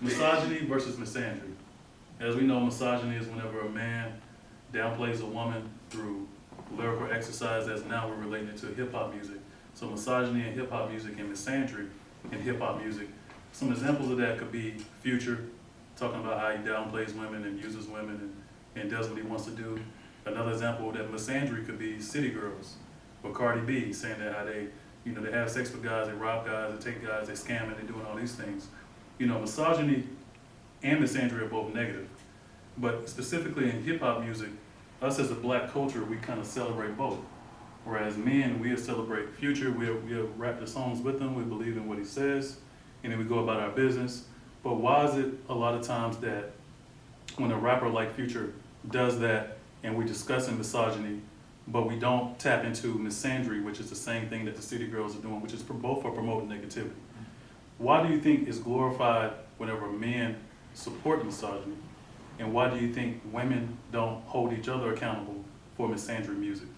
Misogyny versus misandry. As we know, misogyny is whenever a man downplays a woman through lyrical exercise, as now we're relating it to hip-hop music. So misogyny in hip-hop music and misandry in hip-hop music. Some examples of that could be Future, talking about how he downplays women and uses women and does what he wants to do. Another example of that misandry could be City Girls, or Cardi B, saying that how they, they have sex with guys, they rob guys, they take guys, they scam, and they're doing all these things. Misogyny and misandry are both negative. But specifically in hip-hop music, us as a black culture, we kind of celebrate both. Whereas men, we'll celebrate Future, we'll rap the songs with him, we believe in what he says, and then we go about our business. But why is it a lot of times that when a rapper like Future does that and we're discussing misogyny, but we don't tap into misandry, which is the same thing that the City Girls are doing, which is both for promoting negativity? Why do you think it's glorified whenever men support misogyny? And why do you think women don't hold each other accountable for misandry music?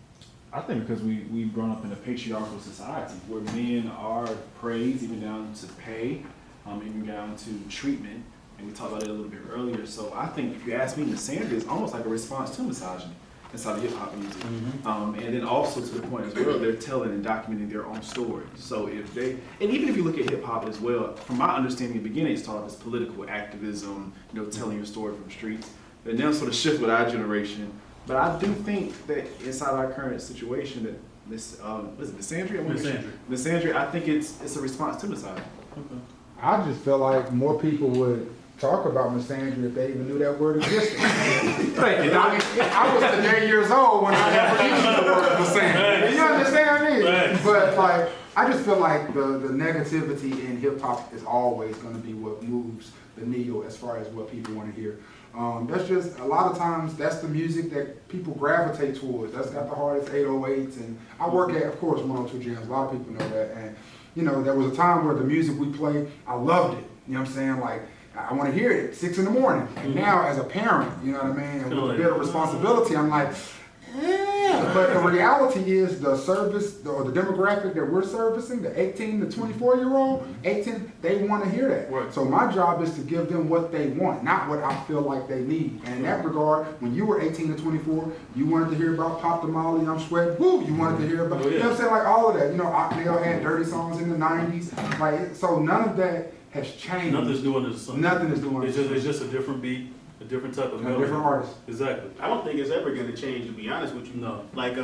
I think because we've grown up in a patriarchal society where men are praised, even down to pay, even down to treatment, and we talked about it a little bit earlier. So I think if you ask me, misandry is almost like a response to misogyny inside of hip-hop music. Mm-hmm. And then also to the point as well, they're telling and documenting their own stories. So if they, and even if you look at hip-hop as well, from my understanding in the beginning, it's taught as political activism, telling your story from streets. And now sort of shift with our generation. But I do think that inside our current situation, that misandry? Misandry, I think it's a response to misogyny. Okay. I just feel like more people would talk about misandry if they even knew that word existed. I was today years old when I ever used the word misandry. You understand me? Right. But I just feel like the negativity in hip hop is always going to be what moves the needle as far as what people want to hear. That's just, a lot of times, that's the music that people gravitate towards. That's got the hardest 808s, and I work at, of course, 102 Jams. A lot of people know that, and there was a time where the music we played, I loved it. You know what I'm saying? Like, I want to hear it at 6 in the morning. And now, as a parent, you know what I mean, and with a bit of responsibility, I'm like, yeah. But the reality is the service, or the demographic that we're servicing, the 18 to 24-year-old, 18, they want to hear that. Right. So my job is to give them what they want, not what I feel like they need. And in that regard, when you were 18 to 24, you wanted to hear about Pop the Molly and I'm Sweating, woo, you wanted to hear about, you know what I'm saying, like all of that. Ocknell had dirty songs in the 90s. Like, so none of that has changed. Nothing's new under the sun. Nothing is new under the sun. It's just a different beat, a different type of melody. Different artist. Exactly. I don't think it's ever going to change, to be honest with you. No. Like,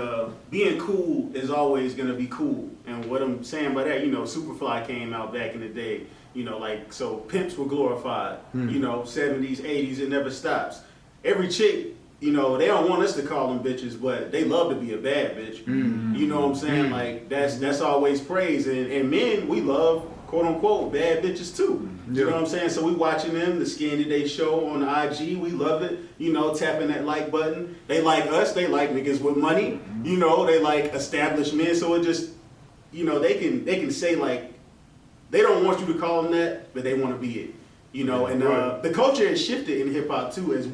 being cool is always going to be cool. And what I'm saying by that, Superfly came out back in the day. So pimps were glorified. 70s, 80s, it never stops. Every chick, they don't want us to call them bitches, but they love to be a bad bitch. You know what I'm saying? Like, that's always praised. And men, we love, quote unquote, bad bitches too. You know what I'm saying? So we watching them, the Skinny Day show on the IG, we love it, tapping that like button. They like us, they like niggas with money, they like established men. So it just, they can say like, they don't want you to call them that, but they want to be it. And the culture has shifted in hip hop too, as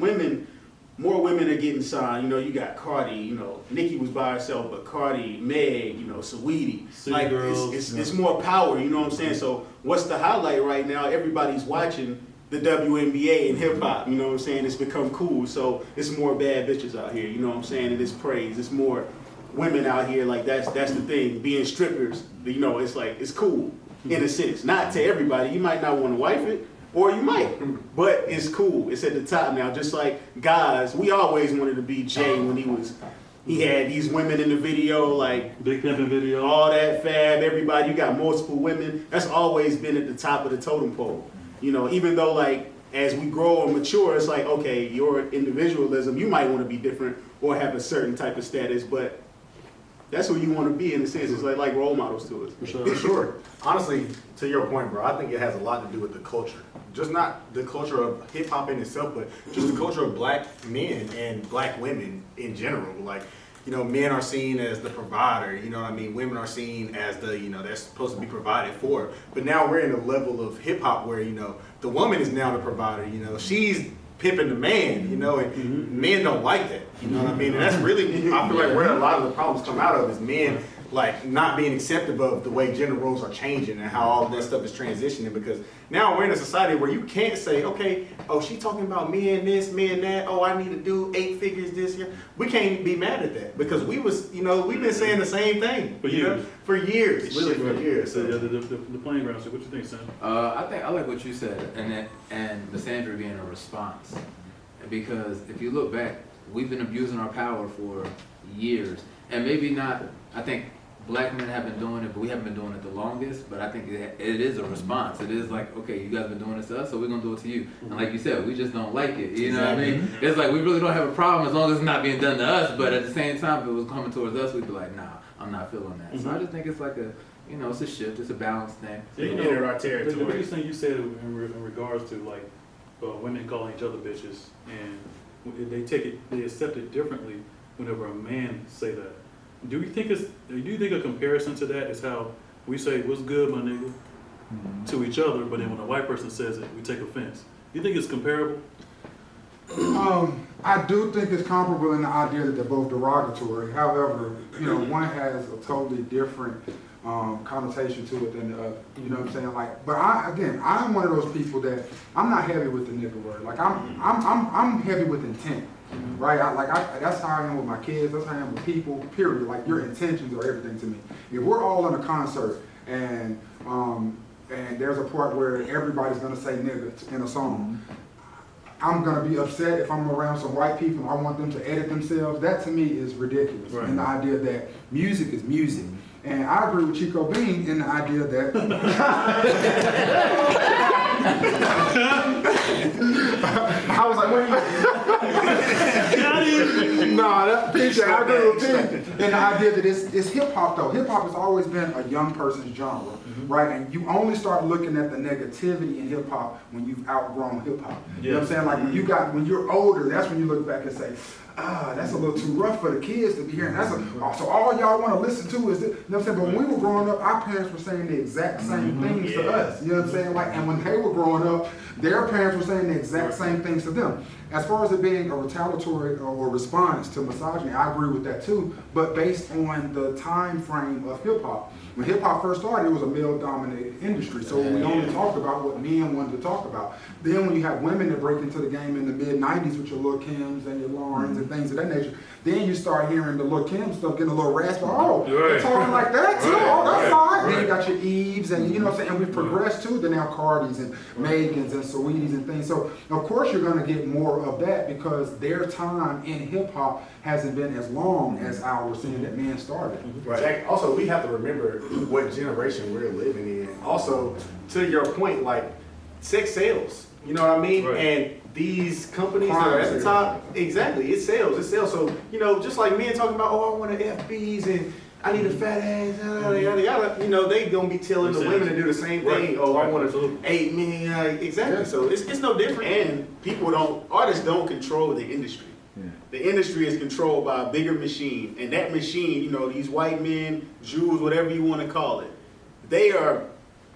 more women are getting signed. You got Cardi, Nicki was by herself, but Cardi, Meg, Saweetie. Like, it's more power, you know what I'm saying? So what's the highlight right now? Everybody's watching the WNBA in hip hop, you know what I'm saying? It's become cool. So it's more bad bitches out here, you know what I'm saying? And it's praise. It's more women out here, like that's the thing. Being strippers, it's like, it's cool in a sense. Not to everybody. You might not want to wife it, or you might, but it's cool. It's at the top now. Just like guys, we always wanted to be Jay when he had these women in the video, like Big Pimpin' video, all that fab, everybody. You got multiple women. That's always been at the top of the totem pole. Even though like as we grow and mature, it's like, okay, your individualism, you might want to be different or have a certain type of status, but that's who you want to be in a sense. It's like role models to us. For sure. Honestly, to your point, bro, I think it has a lot to do with the culture. Just not the culture of hip hop in itself, but just the culture of black men and black women in general. Like, men are seen as the provider, you know what I mean? Women are seen as the, they're supposed to be provided for. But now we're in a level of hip hop where, the woman is now the provider, she's pimping the man, and men don't like that, you know what I mean? And that's really, I feel like where a lot of the problems come out of is men like not being acceptive of the way gender roles are changing and how all of that stuff is transitioning, because now we're in a society where you can't say, okay, oh, she talking about me and this, me and that, oh, I need to do 8 figures this year. We can't be mad at that because we was, you know, we've been saying the same thing For you know, years. for years, really for years. So, So. the playing ground. So what you think, Sam? I like what you said, and Misandry being a response, because if you look back, we've been abusing our power for years, and maybe not. I think black men have been doing it, but we haven't been doing it the longest. But I think it is a response. It is like, okay, you guys been doing this to us, so we're gonna do it to you. And like you said, we just don't like it. You know what I mean? It's like we really don't have a problem as long as it's not being done to us. But at the same time, if it was coming towards us, we'd be like, nah, I'm not feeling that. So I just think it's like a, you know, it's a shift. It's a balance thing. They enter our The territory. biggest thing you said in regards to like women calling each other bitches, and they accept it differently whenever a man say that. Do you think a comparison to that is how we say "what's good, my nigga" to each other, but then when a white person says it, we take offense? You think it's comparable? I do think it's comparable in the idea that they're both derogatory. However, you know, one has a totally different connotation to it than the other. You know what I'm saying? Like, but I'm one of those people that I'm not heavy with the nigga word. Like, I'm heavy with intent. Right, that's how I am with my kids. That's how I am with people. Period. Like, your intentions are everything to me. If we're all in a concert and there's a part where everybody's gonna say nigga in a song, I'm gonna be upset if I'm around some white people and I want them to edit themselves. That to me is ridiculous. Right. And the idea that music is music. And I agree with Chico Bean in the idea that I was like, what are you? No, that's PJ. I agree with Pete. And the idea that it's hip hop though. Hip hop has always been a young person's genre, right? And you only start looking at the negativity in hip hop when you've outgrown hip hop. You know what I'm saying? Like when you're older, that's when you look back and say, that's a little too rough for the kids to be hearing. So all y'all want to listen to is this. You know what I'm saying? But when we were growing up, our parents were saying the exact same things to us. You know what I'm saying? Like, and when they were growing up, their parents were saying the exact same things to them. As far as it being a retaliatory or response to misogyny, I agree with that too, but based on the time frame of hip hop. When hip hop first started, it was a male-dominated industry, so we only talked about what men wanted to talk about. Then when you have women that break into the game in the mid-90s with your Lil' Kims and your Laurens and things of that nature, then you start hearing the Lil' Kim stuff getting a little raspy. Oh, they're talking like that too? Oh, that's fine. Then you got your Eves and you know what I'm saying? And we've progressed too, the now Cardis and Megans and Saweeties and things. So of course you're gonna get more of that because their time in hip hop hasn't been as long as ours, seeing that men started. Right. Also, we have to remember what generation we're living in. Also, to your point, like, sex sales. You know what I mean? Right. And these companies that are at the top, exactly, it sells. So, you know, just like men talking about, oh, I want an FBs and I need a fat ass, yada, yada, yada. You know, they gonna be telling the women to do the same thing. Oh, I want to 8 million. Exactly. So it's no different. And artists don't control the industry. The industry is controlled by a bigger machine, and that machine, you know, these white men, Jews, whatever you want to call it, they are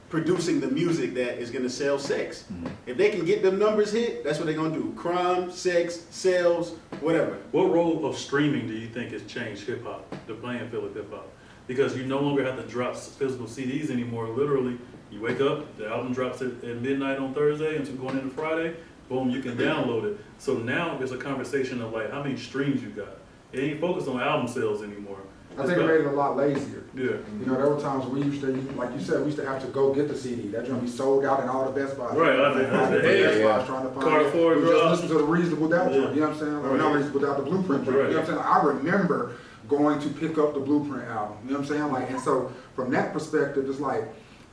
producing the music that is going to sell sex. If they can get them numbers hit, that's what they're going to do. Crime, sex, sales, whatever. What role of streaming do you think has changed hip hop, the playing field of hip hop? Because you no longer have to drop physical CDs anymore. Literally, you wake up, the album drops at midnight on Thursday until going into Friday. Boom, you can download it. So now there's a conversation of like how many streams you got. It ain't focused on album sales anymore. I think it made it a lot lazier. Yeah. You know, there were times we used to, like you said, we used to have to go get the CD. That joint be sold out in all the Best Buys. Right, I think that's the Best Buys trying to find Carter it. Ford We just drop. listen to the Reasonable Doubt joint, Yeah. you know what I'm saying? Or Right. not Reasonable Doubt, the Blueprint joint. Right. You know what I'm saying? I remember going to pick up the Blueprint album. You know what I'm saying? Like, and so from that perspective, it's like,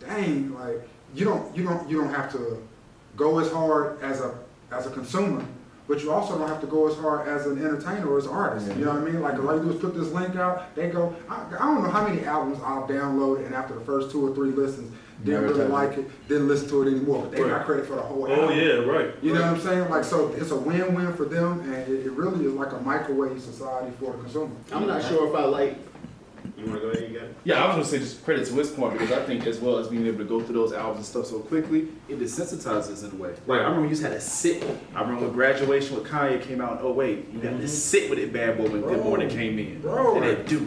dang, like you don't have to go as hard as a consumer. But you also don't have to go as hard as an entertainer or as an artist. You know what I mean? Like, all you do is put this link out, they go, I don't know how many albums I've downloaded and after the first 2 or 3 listens, didn't really like it, didn't listen to it anymore. But they got credit for the whole album. Oh yeah, right. You know what I'm saying? Like, so it's a win-win for them, and it really is like a microwave society for the consumer. I'm not sure if I like You wanna go ahead, you got it? Yeah, I was gonna say just credit to his point because I think as well as being able to go through those albums and stuff so quickly, it desensitizes us in a way. Like I remember you just had to sit. I remember when Graduation with Kanye came out in 08, you had to sit with it Bad Boy when Good Morning came in. Bro. And then do.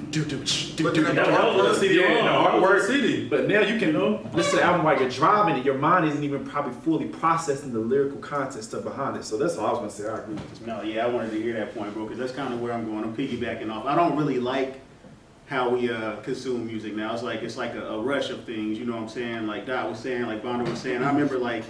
But then That was a CD. Yeah, the artwork. CD. But now you can listen to the album while you're driving and your mind isn't even probably fully processing the lyrical content stuff behind it. So that's all I was gonna say. I agree with this. No, yeah, I wanted to hear that point, bro, because that's kind of where I'm going. I'm piggybacking off. I don't really like how we consume music now. It's like a rush of things, you know what I'm saying? Like Dot was saying, like Bondo was saying. I remember like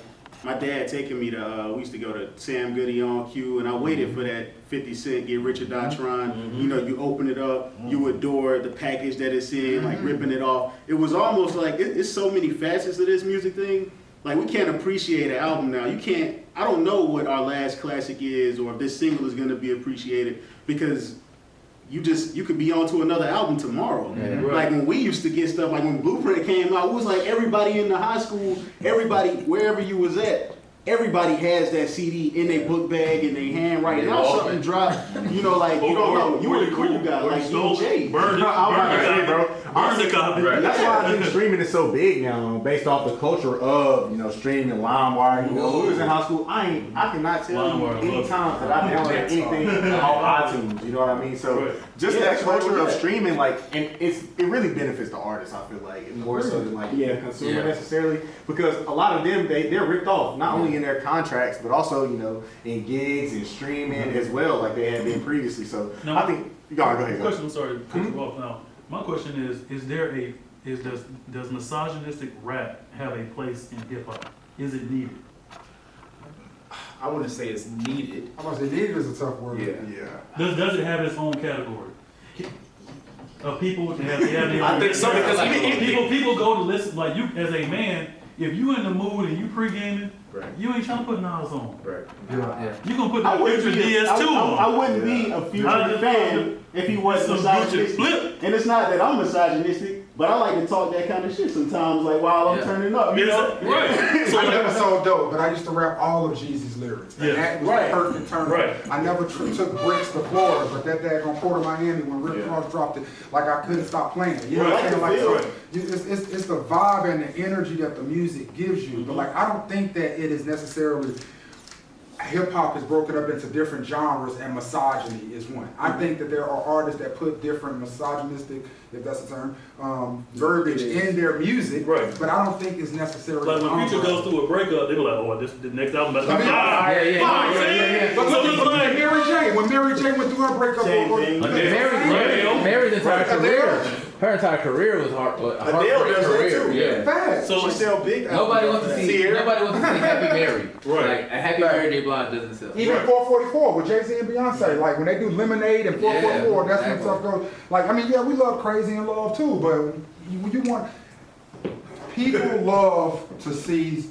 my dad taking me to, we used to go to Sam Goody on Q, and I waited for that 50 Cent, Get Rich or Die Trying. You know, you open it up, you adore the package that it's in, like ripping it off. It was almost like, it's so many facets of this music thing. Like we can't appreciate an album now. You can't, I don't know what our last classic is or if this single is gonna be appreciated because you could be on to another album tomorrow. Yeah. Right. Like when we used to get stuff, like when Blueprint came out, it was like everybody in the high school, everybody, wherever you was at, everybody has that CD in their book bag in their hand right now. Something dropped, you know, like you don't know. You were the cool guy, like DJ. Burn it, bro. burn the copy. That's why I think streaming is so big now, based off the culture of streaming and LimeWire. You know, when we was in high school, I cannot tell you any time that I downloaded anything off iTunes. You know what I mean? So just that culture of streaming, like, and it really benefits the artists. I feel like more so than like the consumer necessarily, because a lot of them they're ripped off not only in their contracts but also in gigs and streaming as well, like they had been previously. So Now, I think go ahead. Question. I'm sorry to cut you off now. My question does misogynistic rap have a place in hip hop? Is it needed? I wouldn't say it's needed. I'm gonna say needed is a tough word. Yeah. Does it have its own category? People have their I own think so, because people go to listen, like you as a man, if you in the mood and you pre-gaming, Right. you ain't trying to put Nas on. Right. Yeah. You gonna put I that wouldn't Future be a- DS2 on. I wouldn't be a Future fan if he wasn't Some Gucci misogynistic. flip. And it's not that I'm misogynistic, but I like to talk that kind of shit sometimes, like while I'm turning up. You know? Right. So I never so dope, but I used to rap all of Jeezy's lyrics. And Yeah. that was Right. the perfect turn. Right. I never took bricks to Florida, but that daggone Port of Miami when Rick Ross dropped it, like I couldn't stop playing it. You know what I'm saying? Like, so it's the vibe and the energy that the music gives you. But like I don't think that it is necessarily hip hop is broken up into different genres and misogyny is one. I think that there are artists that put different misogynistic, if that's a term, verbiage in their music, Right. but I don't think it's necessarily. Like when Future goes through a breakup, they be like, "Oh, this the next album." But Yeah. But look at Mary J. When Mary J. went through her breakup, Same thing. Mary's entire career. Her entire career was Adele heartbreak does that career. too. Yeah. Facts. So She's still big. Nobody wants to see Happy Mary. Right. Like a Happy Mary J. Blige doesn't sell. Even 444 with Jay-Z and Beyonce, like when they do Lemonade and 444, that's when stuff goes. Like, I mean, yeah, we love Crazy and Love too, but you want people love to see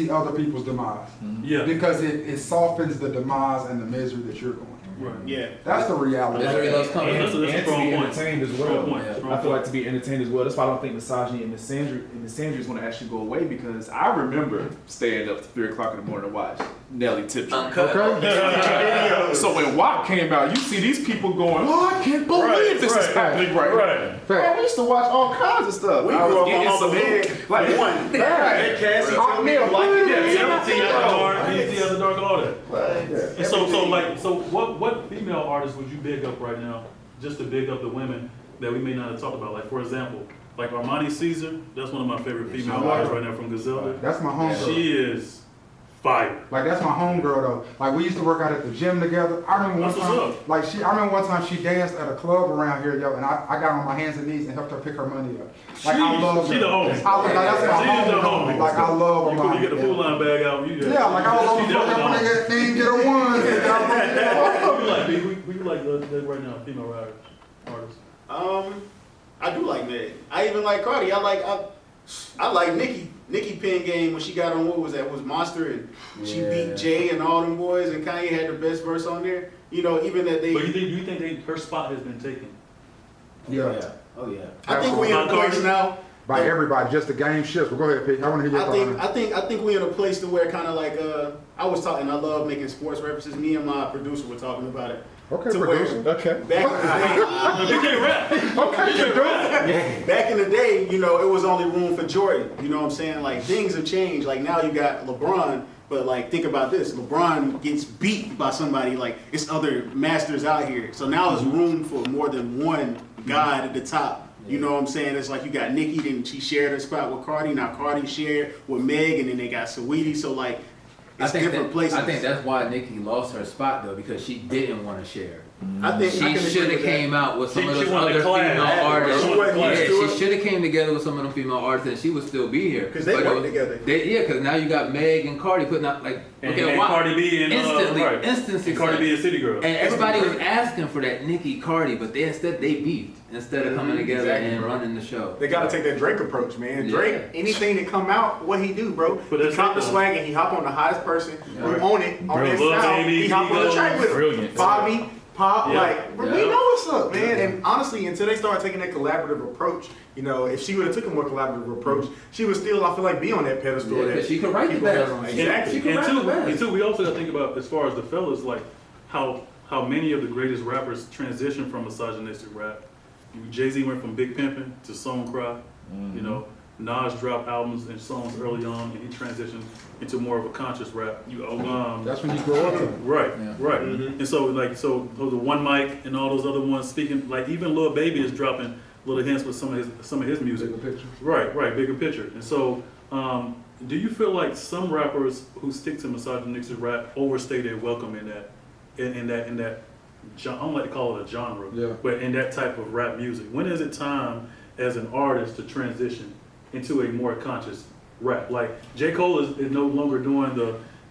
other people's demise Yeah. because it softens the demise and the misery that you're going through. Right. Yeah. That's the reality. Misery loves company. That's a And to strong be point. entertained as well. Strong point. Yeah. Strong I feel point. like to be entertained as well. That's why I don't think misogyny and misandry is going to actually go away because I remember staying up to 3 o'clock in the morning to watch Nelly Tip Drill. So when WAP came out, you see these people going, "Oh, I can't believe this is happening right now." Man, we used to watch all kinds of stuff. We I was grew up getting on some the bed. like One. Right. Cassie Hot told me meal. like it. BET After Dark, BET After Dark, all that. And so what female artists would you big up right now, just to big up the women that we may not have talked about? Like for example, like Armani Caesar, that's one of my favorite female artists right now from Griselda. That's my homegirl. She is fire. Like that's my homegirl though. Like we used to work out at the gym together. I remember one That's what's time, up. like I remember one time she danced at a club around here, yo, and I got on my hands and knees and helped her pick her money up. Like I love She her. the homie. That's my She is the homie. homie. Like I love her. You get the Food Line bag out. Yeah, like I was on the phone when they didn't get a one. Who you like, B? Who you like right now, female artists? I do like Meg. I even like Cardi. I like Nicki Pen Game when she got on what was that? Was Monster and she beat Jay and all them boys and Kanye had the best verse on there. You know, even that they. But you think her spot has been taken? Yeah. Oh yeah. I think we in a place now. By everybody, just the game shifts. But go ahead, Pete. I want to hear your thoughts. I think we're in a place to where kind of like I was talking. I love making sports references. Me and my producer were talking about it. Okay, to producer. where Okay. back You can't rap. back in the day, you know, it was only room for Jordan. You know what I'm saying? Like things have changed. Like now you got LeBron, but like think about this: LeBron gets beat by somebody. Like it's other masters out here. So now there's room for more than one guy at the top. You know what I'm saying? It's like you got Nicki, then she shared her spot with Cardi. Now Cardi shared with Meg, and then they got Saweetie. So like, it's different places. I think that's why Nicki lost her spot though, because she didn't want to share. I think I She can should agree have with that. came out with some of She those wanted other to clash. female artists. She wasn't used to Yeah, it. she should have came together with some of them female artists, and she would still be here. Because they But work together. Because now you got Meg and Cardi putting out like And okay, why? Cardi B and instant and success. Cardi B and City Girl. And everybody was asking for that Nicki Cardi, but they beefed instead of coming together Exactly, and bro. running the show. They gotta take that Drake approach, man. Yeah. Drake, anything that come out, what he do, bro? But He that's cop the it, though. swag and he hop on the hottest person Yeah. who own it on Bro, his Lil sound. Baby, He hop on the track with him. Brilliant. Bobby, Pop, Yeah. like, bro, we Yeah. know what's up, man. And honestly, until they start taking that collaborative approach, you know, if she would have took a more collaborative approach, she would still, I feel like, be on that pedestal. Yeah, that 'cause she could write the people have best. her on. And- Exactly. she could And rap two, the best. and two, we also got to think about as far as the fellas, like how many of the greatest rappers transition from misogynistic rap. Jay-Z went from Big Pimpin' to Song Cry. You know, Nas dropped albums and songs early on, and he transitioned into more of a conscious rap. That's when you grow up. Right, Yeah. right. Mhm. And so the One Mic and all those other ones speaking, like even Lil Baby is dropping little hints with some of his music. Bigger picture. Right, bigger picture. And so, do you feel like some rappers who stick to misogynistic rap overstay their welcome in that, I don't like to call it a genre, Yeah. but in that type of rap music? When is it time as an artist to transition into a more conscious rap? Like J. Cole is no longer doing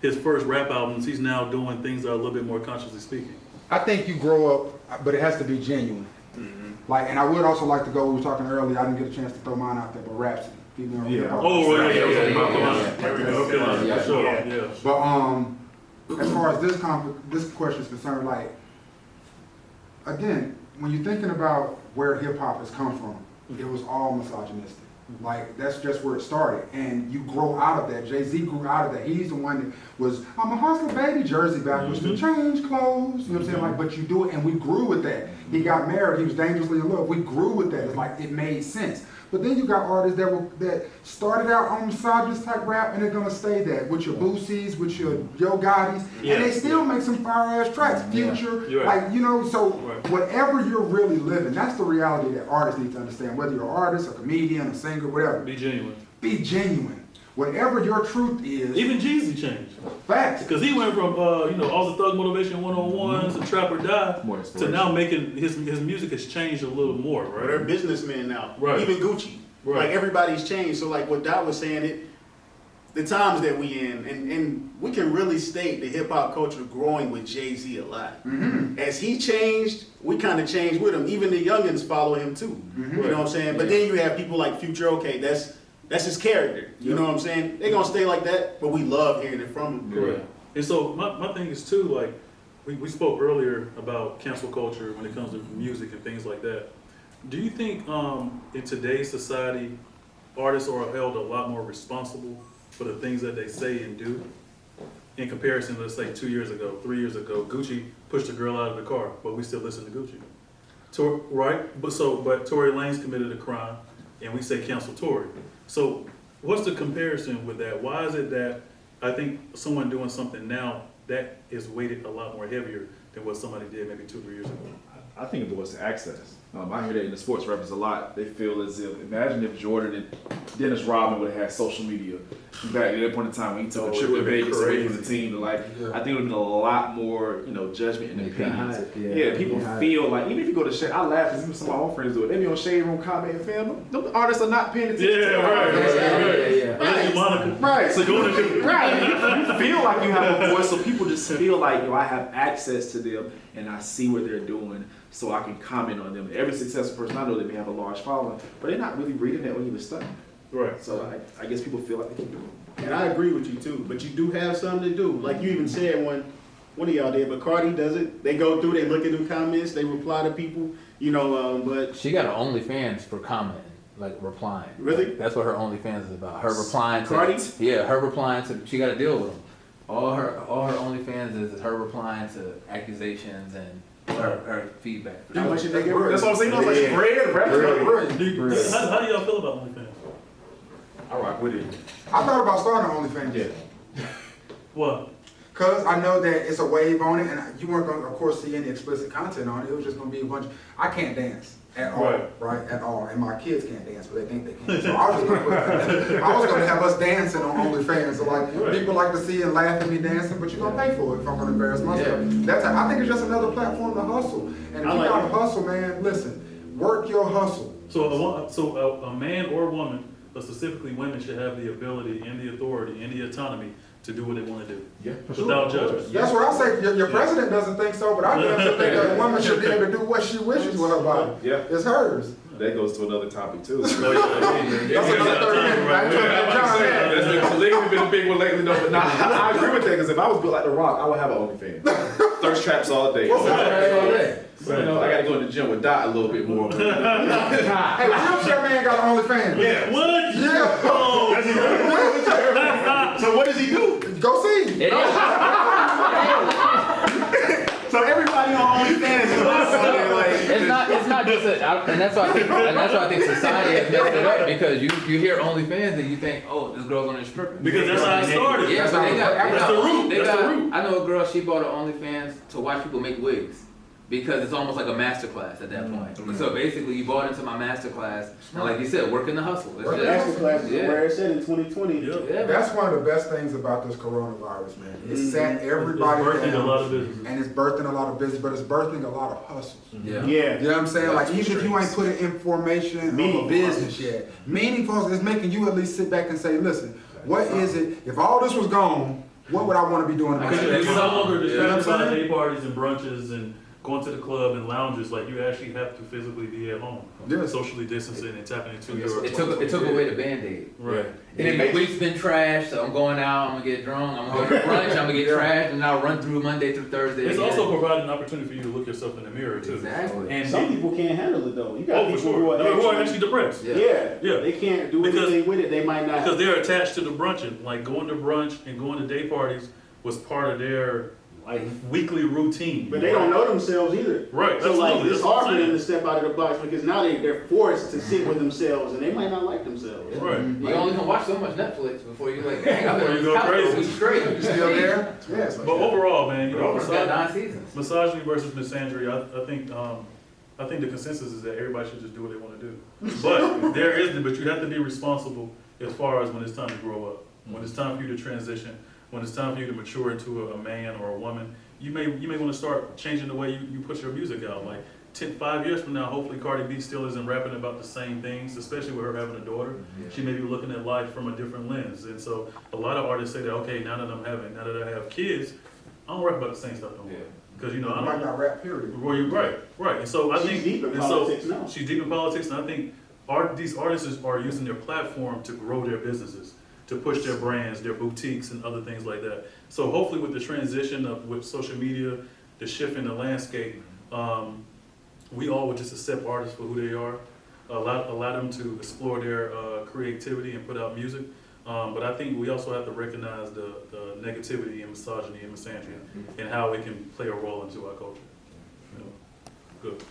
his first rap albums. He's now doing things that are a little bit more consciously speaking. I think you grow up, but it has to be genuine. Like, and I would also like to go. We were talking earlier. I didn't get a chance to throw mine out there, but Rhapsody, female hip-hop. Oh, right, yeah. Yeah. There we go. Okay, Yeah. for sure. Yeah. Yeah. But as far as this question is concerned, like, again, when you're thinking about where hip hop has come from, it was all misogynistic. Like, that's just where it started. And you grow out of that. Jay-Z grew out of that. He's the one that was, I'm a hustler baby, jersey backwards to change clothes. You know what I'm saying? Like, but you do it, and we grew with that. He got married, he was dangerously in love. We grew with that. It's like, it made sense. But then you got artists that started out on misogynist type rap, and they're gonna stay that with your Boosies, with your Yo Gottis, and they still make some fire ass tracks. Future, You're right. like, you know, so Right. whatever you're really living, that's the reality that artists need to understand. Whether you're an artist, a comedian, a singer, whatever, Be genuine. be genuine. Whatever your truth is, Even Jeezy changed. facts. Because he went from, all the Thug Motivation 101s to Trap or Die More to inspiration. now making his music has changed a little more, But they're right? businessmen now. Right. Even Gucci. Right. Like everybody's changed. So like what Dot was saying, the times that we in, and we can really state the hip hop culture growing with Jay-Z a lot. As he changed, we kind of changed with him. Even the youngins follow him too. You know what I'm saying? But then you have people like Future, okay, that's his character. You know what I'm saying? They're gonna stay like that, but we love hearing it from him. Correct. And so my thing is too, like, we spoke earlier about cancel culture when it comes to music and things like that. Do you think in today's society, artists are held a lot more responsible for the things that they say and do? In comparison, let's say 2 years ago, 3 years ago, Gucci pushed a girl out of the car, but we still listen to Gucci. Right? But Tory Lanez committed a crime, and we say cancel Tory. So what's the comparison with that? Why is it that I think someone doing something now that is weighted a lot more heavier than what somebody did maybe 2 or 3 years ago? I think it was access. I hear that in the sports rappers a lot. They feel as if, imagine if Jordan and Dennis Rodman would have had social media back at that point in time when he took a trip to Vegas away from the team. To like, I think it would have been a lot more, judgment and opinions. Yeah, people feel like, even if you go to Shade, I laugh because even some of my own friends do it. They be on Shade Room commenting, fam, them artists are not paying attention to Yeah, them. Unless you're Monica. Right. So Go to right. You feel like you have a voice, so people just feel like, I have access to them and I see what they're doing, so I can comment on them. Every successful person I know, they may have a large following, but they're not really reading that when you were studying. Right. So I guess people feel like they can do it. And I agree with you too, but you do have something to do. Like you even said one of y'all did, but Cardi does it. They go through, they look at the comments, they reply to people, but She got an OnlyFans for commenting, like replying. Really? That's what her OnlyFans is about. Her replying to Cardi? Yeah, her replying to. She got to deal with them. All her OnlyFans is her replying to accusations and her feedback. How much did they get? That's what I'm saying. I was like, bread, rap, bread. How do y'all feel about OnlyFans? I rock with it. I thought about starting OnlyFans. Yeah. What? Cause I know that it's a wave on it, and you weren't gonna, of course, see any explicit content on it. It was just gonna be a bunch. I can't dance at all, right? At all, and my kids can't dance, but they think they can. So I was just gonna I was gonna have us dancing on OnlyFans. So like, people like to see and laugh at me dancing, but you're gonna pay for it if I'm gonna embarrass myself. That's how, I think it's just another platform to hustle. And if you gotta hustle, man, listen, work your hustle. So a man or woman, but specifically women, should have the ability and the authority and the autonomy to do what they want to do. Yeah. Without judgment. That's what I say. Your president doesn't think so, but I damn sure think that a woman should be able to do what she wishes with her body. Yeah. It's hers. That goes to another topic too. That's another 30 minutes. I ain't trying to get John mad. That's polygamy been a big one lately, though. But nah, I agree with that because if I was built like The Rock, I would have an OnlyFans. Thirst traps all day. What's that? So, you know, I got to go to the gym with Dot a little bit more. Hey, wheelchair man got an OnlyFans. Yeah. What? Yeah. So what does he do? Go see. So everybody on OnlyFans is like, It's not just and that's why I think society has messed it up, because you hear OnlyFans and you think, oh, this girl's on this stripping. Because that's how it started. Yeah, but That's the root. That's the root. I know a girl, she bought an OnlyFans to watch people make wigs. Because it's almost like a master class at that point. So basically, you bought into my master class, and like you said, working the hustle. Work the Master classes are where it's at in 2020. Yeah. That's one of the best things about this coronavirus, man. It's sat everybody It's birthing a lot of down, business. and it's birthing a lot of business, but it's birthing a lot of hustles. Yeah. Yeah. You know what I'm saying? Like, even if you ain't put in information of Meaningful a business yet, meaningful is making you at least sit back and say, listen, what is it? If all this was gone, what would I want to be doing? Because myself? you're no longer You know what I'm distracted by saying? day parties and brunches and going to the club and lounges. Like, you actually have to physically be at home, Yeah. socially distancing and tapping into your. It took away the Band-Aid. Right. And the week's been trashed, so I'm going out, I'm gonna get drunk, I'm gonna go to brunch, I'm gonna get trashed, and I'll run through Monday through Thursday. It's again. also provided an opportunity for you to look yourself in the mirror too. Exactly. And Some people can't handle it though. You got for people sure. who Who are are actually depressed. Yeah. Yeah. They can't do Because- anything with it. They might not. Because they're attached to the brunching. Like, going to brunch and going to day parties was part of their like weekly routine. But they don't know themselves either. Right. So like absolutely. it's That's what hard for I'm them to saying. step out of the box because now they're forced to sit with themselves and they might not like themselves. Right. You only can watch so much Netflix before you like, dang, I've Before been you on go this couch for a crazy. week straight. You still there? Yes. But overall, man, you know, It's got 9 seasons. misogyny versus misandry, I think the consensus is that everybody should just do what they want to do. But but you have to be responsible as far as when it's time to grow up, when it's time for you to transition, when it's time for you to mature into a man or a woman. You may want to start changing the way you put your music out. Like 5 years from now, hopefully Cardi B still isn't rapping about the same things, especially with her having a daughter. She may be looking at life from a different lens. And so a lot of artists say that, okay, now that I have kids, I don't rap about the same stuff no more. Because, you know, I You might don't. not rap, period. Well, you're right. And so I She's think deep in and politics so now. She's deep in politics, and I think these artists are using their platform to grow their businesses, to push their brands, their boutiques, and other things like that. So hopefully, with the transition with social media, the shift in the landscape, we all would just accept artists for who they are, allow them to explore their creativity and put out music. But I think we also have to recognize the negativity and misogyny and misandry and how it can play a role into our culture. You know? Good.